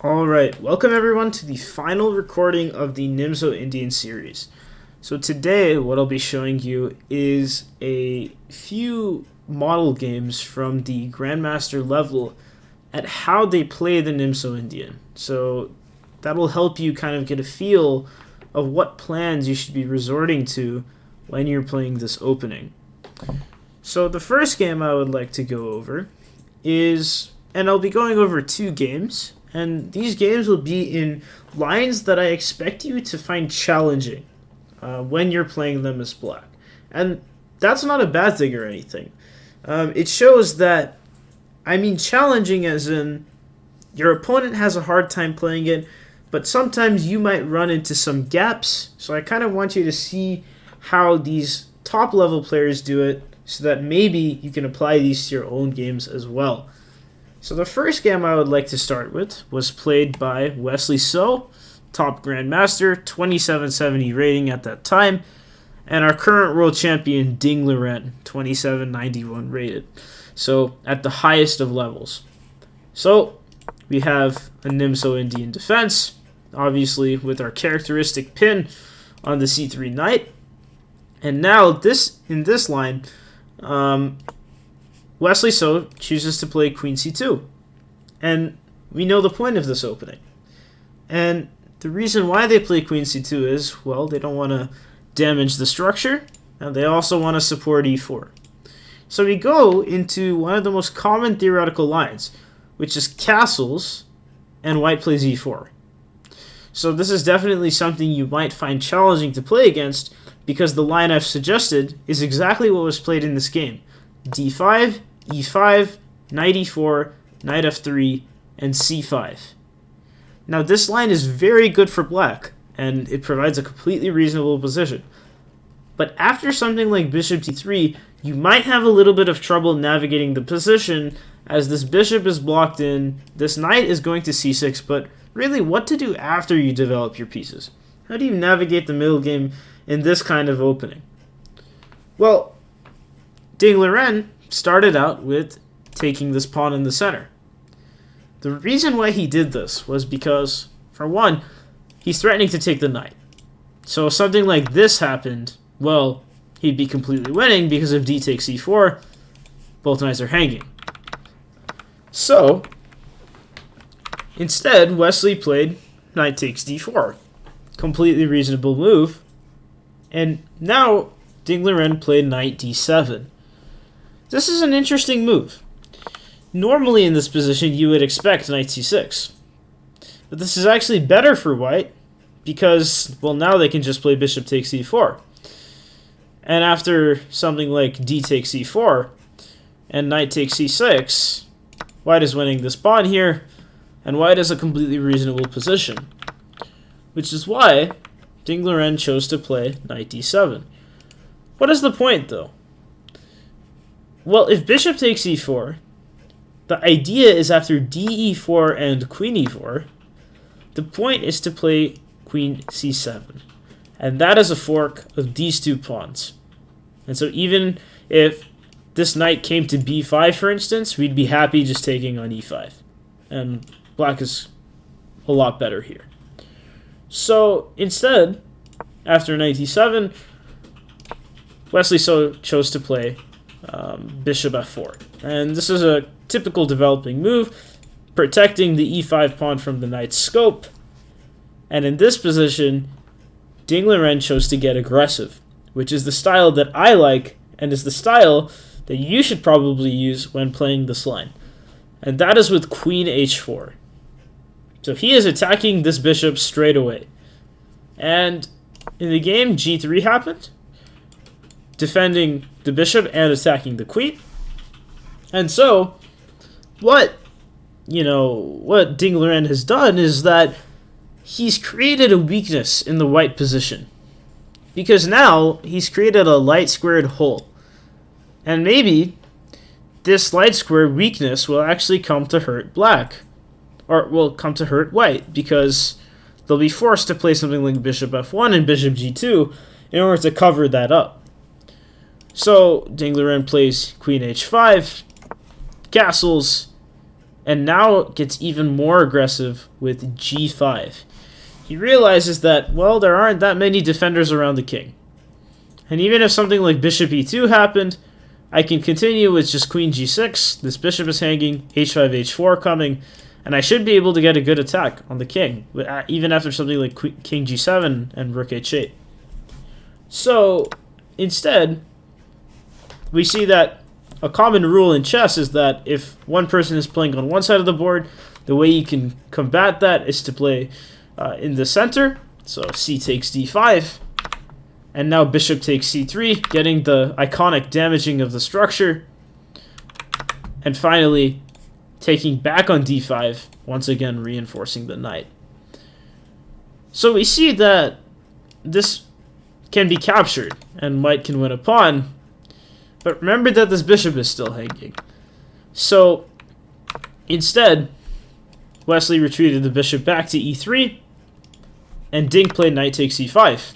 Alright, welcome everyone to the final recording of the Nimzo-Indian series. So today what I'll be showing you is a few model games from the Grandmaster level at how they play the Nimzo-Indian. So that'll help you kind of get a feel of what plans you should be resorting to when you're playing this opening. So the first game I would like to go over is, and I'll be going over two games, and these games will be in lines that I expect you to find challenging when you're playing them as black. And that's not a bad thing or anything. It shows that, I mean challenging as in your opponent has a hard time playing it, but sometimes you might run into some gaps. So I kind of want you to see how these top level players do it so that maybe you can apply these to your own games as well. So the first game I would like to start with was played by Wesley So, top Grandmaster, 2770 rating at that time, and our current world champion Ding Liren, 2791 rated. So at the highest of levels. So we have a Nimzo-Indian defense, obviously with our characteristic pin on the c3 knight. And now in this line, Wesley So chooses to play Queen c2. And we know the point of this opening. And the reason why they play Queen c2 is, well, they don't want to damage the structure, and they also want to support e4. So we go into one of the most common theoretical lines, which is castles, and white plays e4. So this is definitely something you might find challenging to play against, because the line I've suggested is exactly what was played in this game. d5, e5, knight e4, knight f3, and c5. Now this line is very good for black, and it provides a completely reasonable position. But after something like bishop d3, you might have a little bit of trouble navigating the position, as this bishop is blocked in, this knight is going to c6, but really what to do after you develop your pieces? How do you navigate the middle game in this kind of opening? Well, Ding Liren started out with taking this pawn in the center. The reason why he did this was because, for one, he's threatening to take the knight. So if something like this happened, well, he'd be completely winning, because if d takes e4, both knights are hanging. So, instead, Wesley played knight takes d4. Completely reasonable move. And now, Ding Liren played knight d7. This is an interesting move. Normally in this position you would expect knight c6. But this is actually better for white because, well, now they can just play bishop takes e4. And after something like d takes e4 and knight takes c6, white is winning this pawn here, and white is a completely reasonable position. Which is why Ding Liren chose to play knight d7. What is the point, though? Well, if bishop takes e4, the idea is after d e4 and queen e4, the point is to play queen c7. And that is a fork of these two pawns. And so even if this knight came to b5, for instance, we'd be happy just taking on e5. And black is a lot better here. So instead, after knight e7, Wesley So chose to play bishop f4. And this is a typical developing move, protecting the e5 pawn from the knight's scope. And in this position, Ding Liren chose to get aggressive, which is the style that I like, and is the style that you should probably use when playing this line. And that is with queen h4. So he is attacking this bishop straight away. And in the game, g3 happened, defending the bishop and attacking the queen. And so, what Ding Liren has done is that he's created a weakness in the white position. Because now, he's created a light squared hole. And maybe this light squared weakness will actually come to hurt black. Or will come to hurt white, because they'll be forced to play something like bishop f1 and bishop g2 in order to cover that up. So Ding Liren plays queen h5, castles, and now gets even more aggressive with g5. He realizes that, well, there aren't that many defenders around the king. And even if something like bishop e2 happened, I can continue with just queen g6, this bishop is hanging, h5, h4 coming, and I should be able to get a good attack on the king, even after something like king g7 and rook h8. So, instead, we see that a common rule in chess is that if one person is playing on one side of the board, the way you can combat that is to play in the center. So c takes d5, and now bishop takes c3, getting the iconic damaging of the structure, and finally taking back on d5, once again reinforcing the knight. So we see that this can be captured, and white can win a pawn, but remember that this bishop is still hanging. So instead, Wesley retreated the bishop back to e3, and Ding played knight takes e5,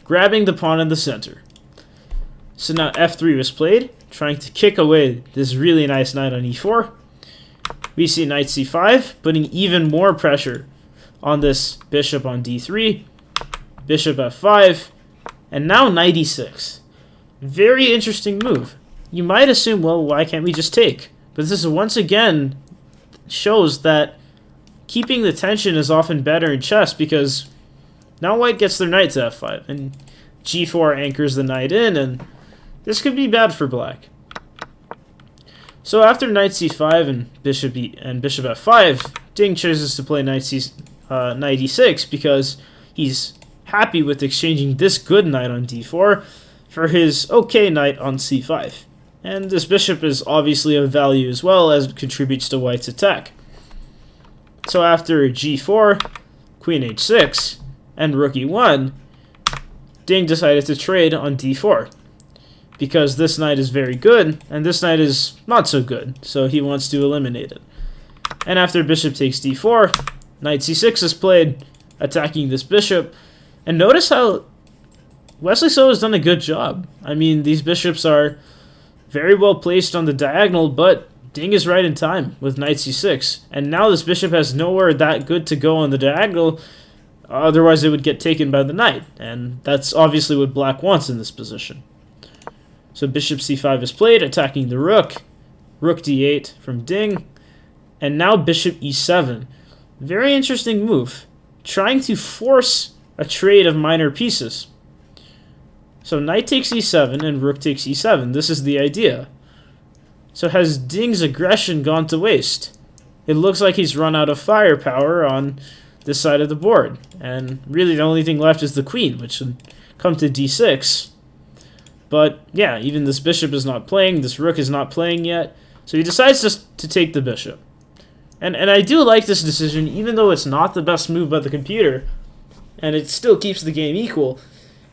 grabbing the pawn in the center. So now f3 was played, trying to kick away this really nice knight on e4. We see knight c5, putting even more pressure on this bishop on d3, bishop f5, and now knight e6. Very interesting move. You might assume, well, why can't we just take? But this is once again shows that keeping the tension is often better in chess, because now white gets their knight to f5, and g4 anchors the knight in, and this could be bad for black. So after knight c5 and bishop f5, Ding chooses to play knight e6 because he's happy with exchanging this good knight on d4 for his okay knight on c5. And this bishop is obviously of value as well, as it contributes to white's attack. So after g4, queen h6, and rook e1, Ding decided to trade on d4, because this knight is very good, and this knight is not so good, so he wants to eliminate it. And after bishop takes d4, knight c6 is played, attacking this bishop, and notice how Wesley So has done a good job. I mean, these bishops are very well placed on the diagonal, but Ding is right in time with knight c6, and now this bishop has nowhere that good to go on the diagonal, otherwise it would get taken by the knight, and that's obviously what black wants in this position. So bishop c5 is played, attacking the rook, rook d8 from Ding, and now bishop e7. Very interesting move, trying to force a trade of minor pieces. So knight takes e7 and rook takes e7. This is the idea. So has Ding's aggression gone to waste? It looks like he's run out of firepower on this side of the board, and really the only thing left is the queen, which would come to d6. But yeah, even this bishop is not playing, this rook is not playing yet, so he decides just to take the bishop. And I do like this decision, even though it's not the best move by the computer, and it still keeps the game equal.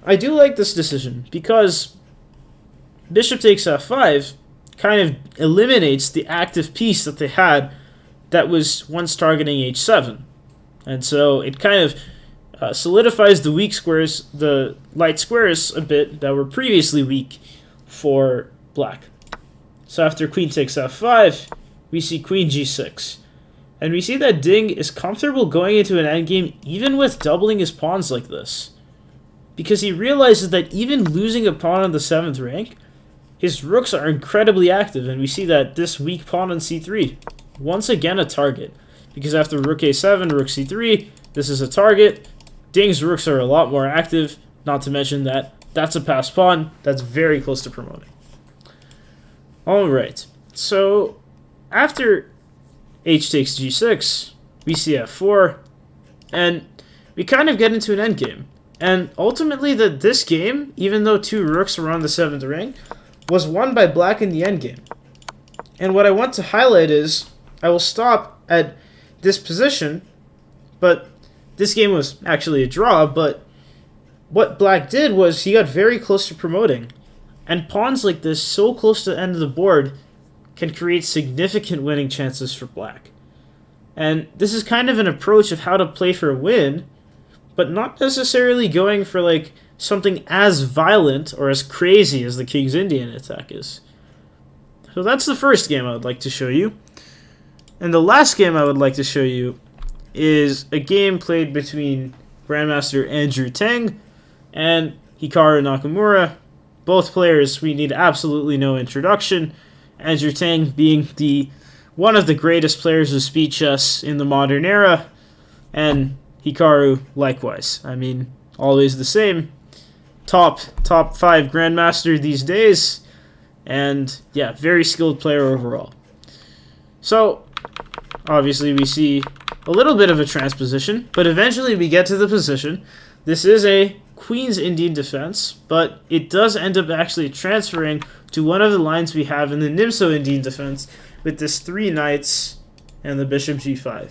I do like this decision, because bishop takes f5 kind of eliminates the active piece that they had that was once targeting h7. And so it kind of solidifies the weak squares, the light squares a bit that were previously weak for black. So after queen takes f5, we see queen g6. And we see that Ding is comfortable going into an endgame even with doubling his pawns like this, because he realizes that even losing a pawn on the 7th rank, his rooks are incredibly active, and we see that this weak pawn on c3, once again a target, because after rook a7, rook c3, this is a target. Ding's rooks are a lot more active, not to mention that that's a passed pawn that's very close to promoting. Alright, so after h takes g6, we see f4, and we kind of get into an endgame. And ultimately, this game, even though two rooks were on the 7th rank, was won by black in the endgame. And what I want to highlight is, I will stop at this position, but this game was actually a draw, but what black did was he got very close to promoting. And pawns like this, so close to the end of the board, can create significant winning chances for black. And this is kind of an approach of how to play for a win, but not necessarily going for like something as violent or as crazy as the King's Indian attack is. So that's the first game I would like to show you. And the last game I would like to show you is a game played between Grandmaster Andrew Tang and Hikaru Nakamura. Both players we need absolutely no introduction. Andrew Tang being one of the greatest players of speed chess in the modern era, and Hikaru likewise. I mean, always the same. Top 5 Grandmaster these days, and yeah, very skilled player overall. So, obviously we see a little bit of a transposition, but eventually we get to the position. This is a Queen's Indian defense, but it does end up actually transferring to one of the lines we have in the Nimzo-Indian defense with this 3 knights and the bishop g5.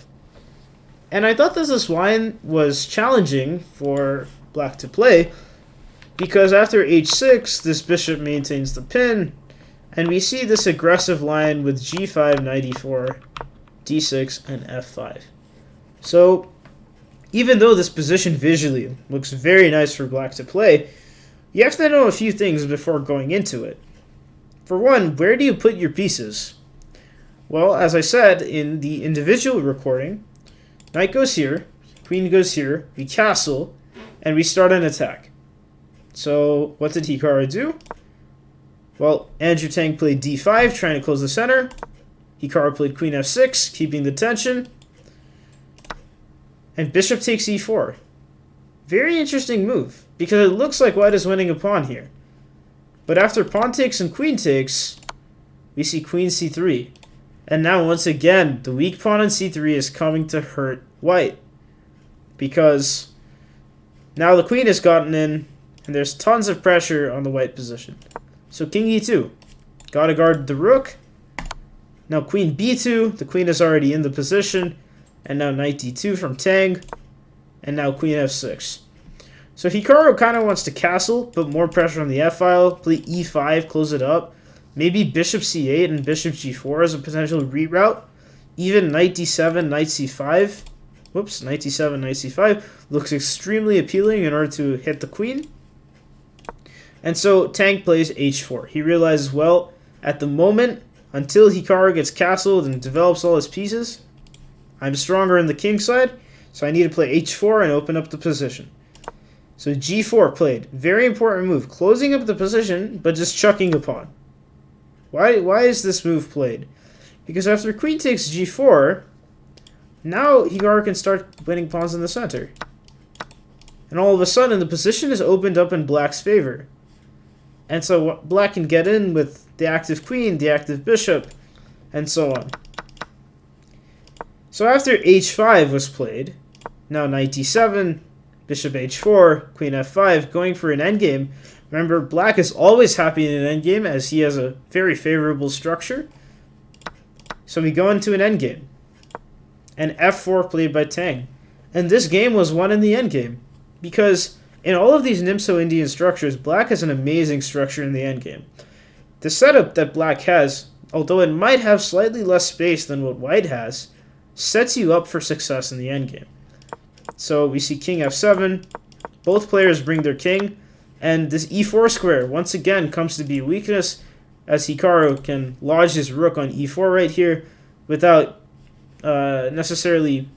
And I thought that this line was challenging for black to play, because after h6, this bishop maintains the pin, and we see this aggressive line with g5, knight e4, d6, and f5. So, even though this position visually looks very nice for black to play, you have to know a few things before going into it. For one, where do you put your pieces? Well, as I said in the individual recording, knight goes here, queen goes here, we castle, and we start an attack. So, what did Hikaru do? Well, Andrew Tang played d5, trying to close the center. Hikaru played queen f6, keeping the tension. And bishop takes e4. Very interesting move, because it looks like white is winning a pawn here. But after pawn takes and queen takes, we see queen c3. And now, once again, the weak pawn on c3 is coming to hurt white. Because now the queen has gotten in, and there's tons of pressure on the white position. So king e2. Gotta guard the rook. Now queen b2. The queen is already in the position. And now knight d2 from Tang. And now queen f6. So Hikaru kind of wants to castle, put more pressure on the f-file, play e5, close it up. Maybe bishop c8 and bishop g4 as a potential reroute. Even knight d7, knight c5. Whoops, knight d7, knight c5 looks extremely appealing in order to hit the queen. And so Tang plays h4. He realizes, well, at the moment, until Hikaru gets castled and develops all his pieces, I'm stronger in the king side, so I need to play h4 and open up the position. So g4 played. Very important move. Closing up the position, but just chucking a pawn. Why is this move played? Because after queen takes g4, now Hikaru can start winning pawns in the center. And all of a sudden, the position is opened up in black's favor. And so black can get in with the active queen, the active bishop, and so on. So after h5 was played, now knight d7, bishop h4, queen f5, going for an endgame. Remember, black is always happy in an endgame as he has a very favorable structure. So we go into an endgame. And f4 played by Tang. And this game was won in the endgame. Because in all of these Nimzo-Indian structures, black has an amazing structure in the endgame. The setup that black has, although it might have slightly less space than what white has, sets you up for success in the endgame. So we see king f7, both players bring their king, and this e4 square once again comes to be a weakness, as Hikaru can lodge his rook on e4 right here without necessarily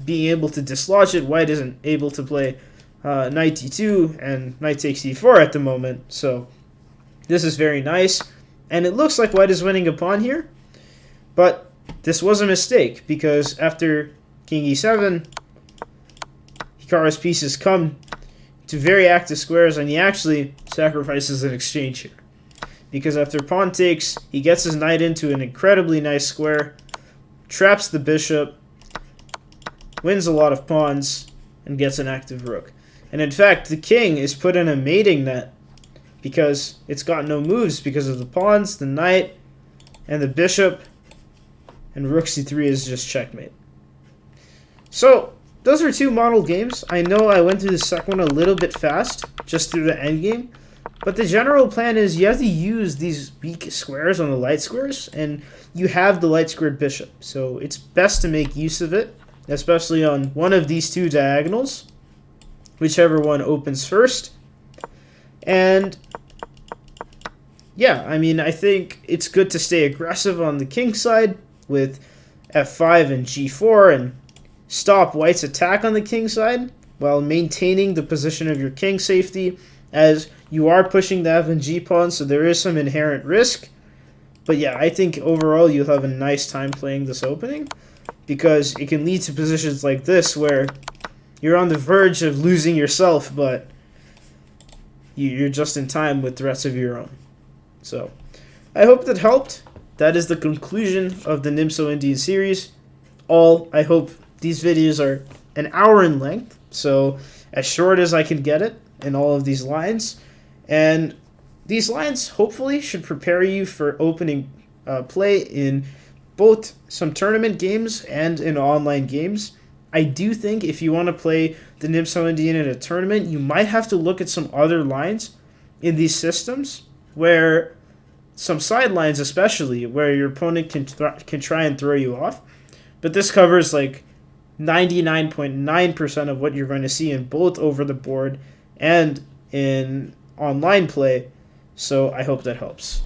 being able to dislodge it. White isn't able to play knight d2 and knight takes e4 at the moment, so this is very nice. And it looks like white is winning a pawn here, but this was a mistake, because after king e7, Hikaru's pieces come to very active squares, and he actually sacrifices an exchange here. Because after pawn takes, he gets his knight into an incredibly nice square, traps the bishop, wins a lot of pawns, and gets an active rook. And in fact, the king is put in a mating net, because it's got no moves because of the pawns, the knight, and the bishop, and rook c3 is just checkmate. So, those are two model games. I know I went through the second one a little bit fast, just through the endgame, but the general plan is you have to use these weak squares on the light squares, and you have the light squared bishop, so it's best to make use of it, especially on one of these two diagonals, whichever one opens first. And yeah, I mean, I think it's good to stay aggressive on the king side with f5 and g4 and stop white's attack on the king side while maintaining the position of your king safety, as you are pushing the f and g pawn, so there is some inherent risk. But yeah, I think overall you'll have a nice time playing this opening, because it can lead to positions like this where you're on the verge of losing yourself, but you're just in time with threats of your own. So I hope that helped. That is the conclusion of the Nimzo-Indian series. I hope these videos are an hour in length, so as short as I can get it in all of these lines. And these lines hopefully should prepare you for opening play in both some tournament games and in online games. I do think if you want to play the Nimzo-Indian in a tournament, you might have to look at some other lines in these systems, where some sidelines especially, where your opponent can try and throw you off. But this covers like 99.9% of what you're going to see in both over the board and in online play. So I hope that helps.